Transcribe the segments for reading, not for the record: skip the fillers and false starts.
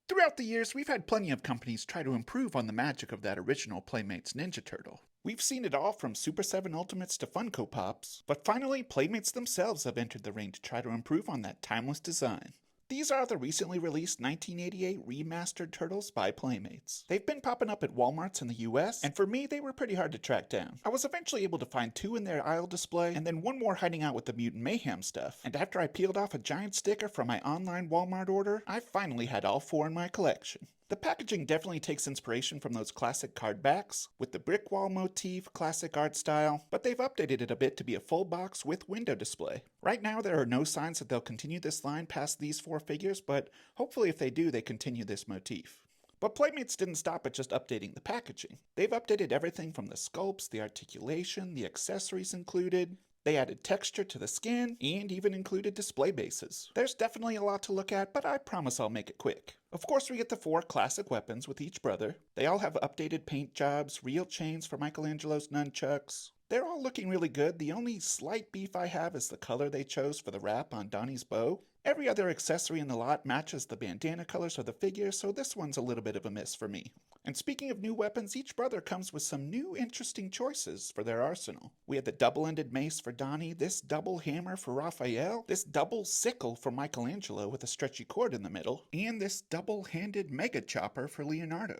Throughout the years, we've had plenty of companies try to improve on the magic of that original Playmates Ninja Turtle. We've seen it all from Super 7 Ultimates to Funko Pops, but finally, Playmates themselves have entered the ring to try to improve on that timeless design. These are the recently released 1988 remastered turtles by Playmates. They've been popping up at Walmarts in the US, and for me, they were pretty hard to track down. I was eventually able to find 2 in their aisle display, and then 1 more hiding out with the Mutant Mayhem stuff. And after I peeled off a giant sticker from my online Walmart order, I finally had all 4 in my collection. The packaging definitely takes inspiration from those classic card backs, with the brick wall motif, classic art style, but they've updated it a bit to be a full box with window display. Right now there are no signs that they'll continue this line past these 4 figures, but hopefully if they do, they continue this motif. But Playmates didn't stop at just updating the packaging. They've updated everything from the sculpts, the articulation, the accessories included. They added texture to the skin, and even included display bases. There's definitely a lot to look at, but I promise I'll make it quick. Of course we get the 4 classic weapons with each brother. They all have updated paint jobs, real chains for Michelangelo's nunchucks. They're all looking really good. The only slight beef I have is the color they chose for the wrap on Donnie's bow. Every other accessory in the lot matches the bandana colors of the figure, so this one's a little bit of a miss for me. And speaking of new weapons, each brother comes with some new interesting choices for their arsenal. We had the double-ended mace for Donnie, this double hammer for Raphael, this double sickle for Michelangelo with a stretchy cord in the middle, and this double-handed mega chopper for Leonardo.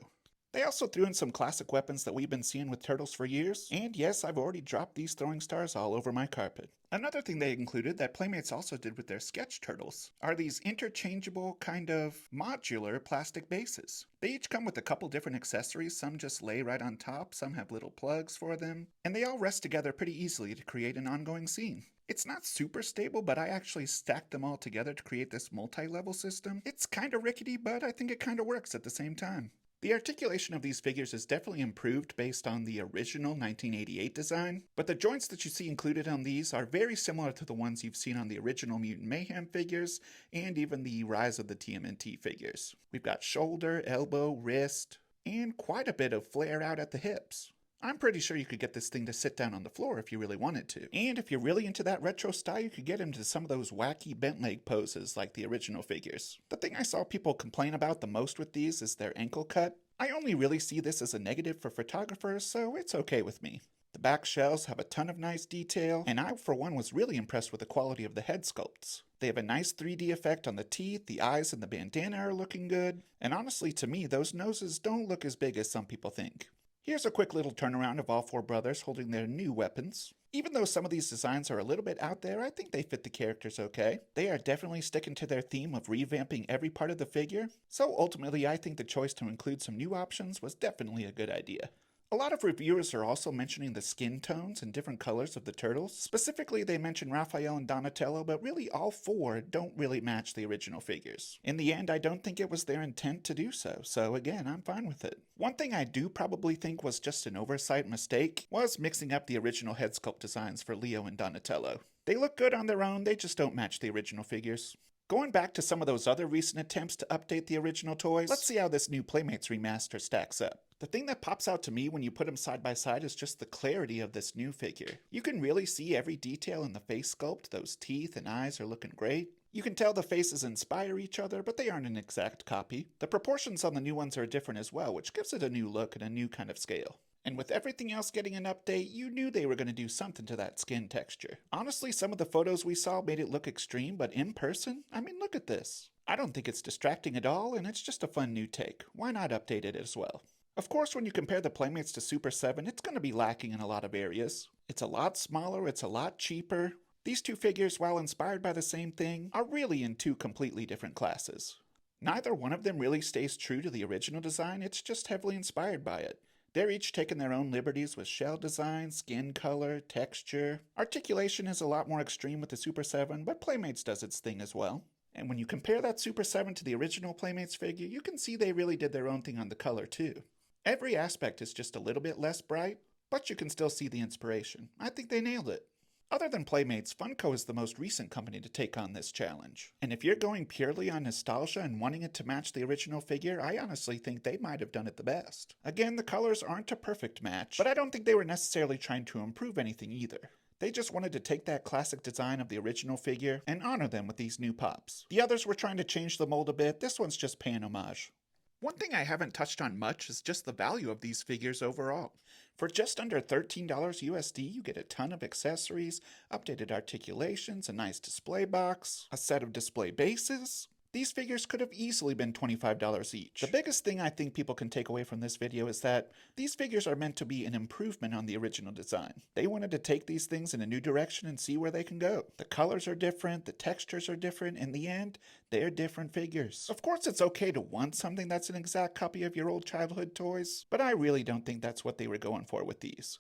They also threw in some classic weapons that we've been seeing with turtles for years, and yes, I've already dropped these throwing stars all over my carpet. Another thing they included that Playmates also did with their sketch turtles are these interchangeable kind of modular plastic bases. They each come with a couple different accessories, some just lay right on top, some have little plugs for them, and they all rest together pretty easily to create an ongoing scene. It's not super stable, but I actually stacked them all together to create this multi-level system. It's kinda rickety, but I think it kinda works at the same time. The articulation of these figures is definitely improved based on the original 1988 design, but the joints that you see included on these are very similar to the ones you've seen on the original Mutant Mayhem figures, and even the Rise of the TMNT figures. We've got shoulder, elbow, wrist, and quite a bit of flare out at the hips. I'm pretty sure you could get this thing to sit down on the floor if you really wanted to. And if you're really into that retro style, you could get into some of those wacky bent leg poses like the original figures. The thing I saw people complain about the most with these is their ankle cut. I only really see this as a negative for photographers, so it's okay with me. The back shells have a ton of nice detail, and I for one was really impressed with the quality of the head sculpts. They have a nice 3D effect on the teeth, the eyes and the bandana are looking good, and honestly to me those noses don't look as big as some people think. Here's a quick little turnaround of all 4 brothers holding their new weapons. Even though some of these designs are a little bit out there, I think they fit the characters okay. They are definitely sticking to their theme of revamping every part of the figure, so ultimately I think the choice to include some new options was definitely a good idea. A lot of reviewers are also mentioning the skin tones and different colors of the turtles. Specifically, they mention Raphael and Donatello, but really all 4 don't really match the original figures. In the end, I don't think it was their intent to do so, so again, I'm fine with it. One thing I do probably think was just an oversight mistake was mixing up the original head sculpt designs for Leo and Donatello. They look good on their own, they just don't match the original figures. Going back to some of those other recent attempts to update the original toys, let's see how this new Playmates remaster stacks up. The thing that pops out to me when you put them side by side is just the clarity of this new figure. You can really see every detail in the face sculpt, those teeth and eyes are looking great. You can tell the faces inspire each other, but they aren't an exact copy. The proportions on the new ones are different as well, which gives it a new look and a new kind of scale. And with everything else getting an update, you knew they were going to do something to that skin texture. Honestly, some of the photos we saw made it look extreme, but in person, I mean, look at this. I don't think it's distracting at all, and it's just a fun new take. Why not update it as well? Of course, when you compare the Playmates to Super 7, it's going to be lacking in a lot of areas. It's a lot smaller, it's a lot cheaper. These 2 figures, while inspired by the same thing, are really in 2 completely different classes. Neither one of them really stays true to the original design, it's just heavily inspired by it. They're each taking their own liberties with shell design, skin color, texture. Articulation is a lot more extreme with the Super 7, but Playmates does its thing as well. And when you compare that Super 7 to the original Playmates figure, you can see they really did their own thing on the color too. Every aspect is just a little bit less bright, but you can still see the inspiration. I think they nailed it. Other than Playmates, Funko is the most recent company to take on this challenge. And if you're going purely on nostalgia and wanting it to match the original figure, I honestly think they might have done it the best. Again, the colors aren't a perfect match, but I don't think they were necessarily trying to improve anything either. They just wanted to take that classic design of the original figure and honor them with these new pops. The others were trying to change the mold a bit, this one's just paying homage. One thing I haven't touched on much is just the value of these figures overall. For just under $13 USD, you get a ton of accessories, updated articulations, a nice display box, a set of display bases. These figures could have easily been $25 each. The biggest thing I think people can take away from this video is that these figures are meant to be an improvement on the original design. They wanted to take these things in a new direction and see where they can go. The colors are different, the textures are different. In the end, they're different figures. Of course, it's okay to want something that's an exact copy of your old childhood toys, but I really don't think that's what they were going for with these.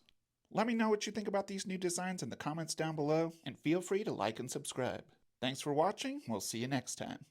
Let me know what you think about these new designs in the comments down below, and feel free to like and subscribe. Thanks for watching, we'll see you next time.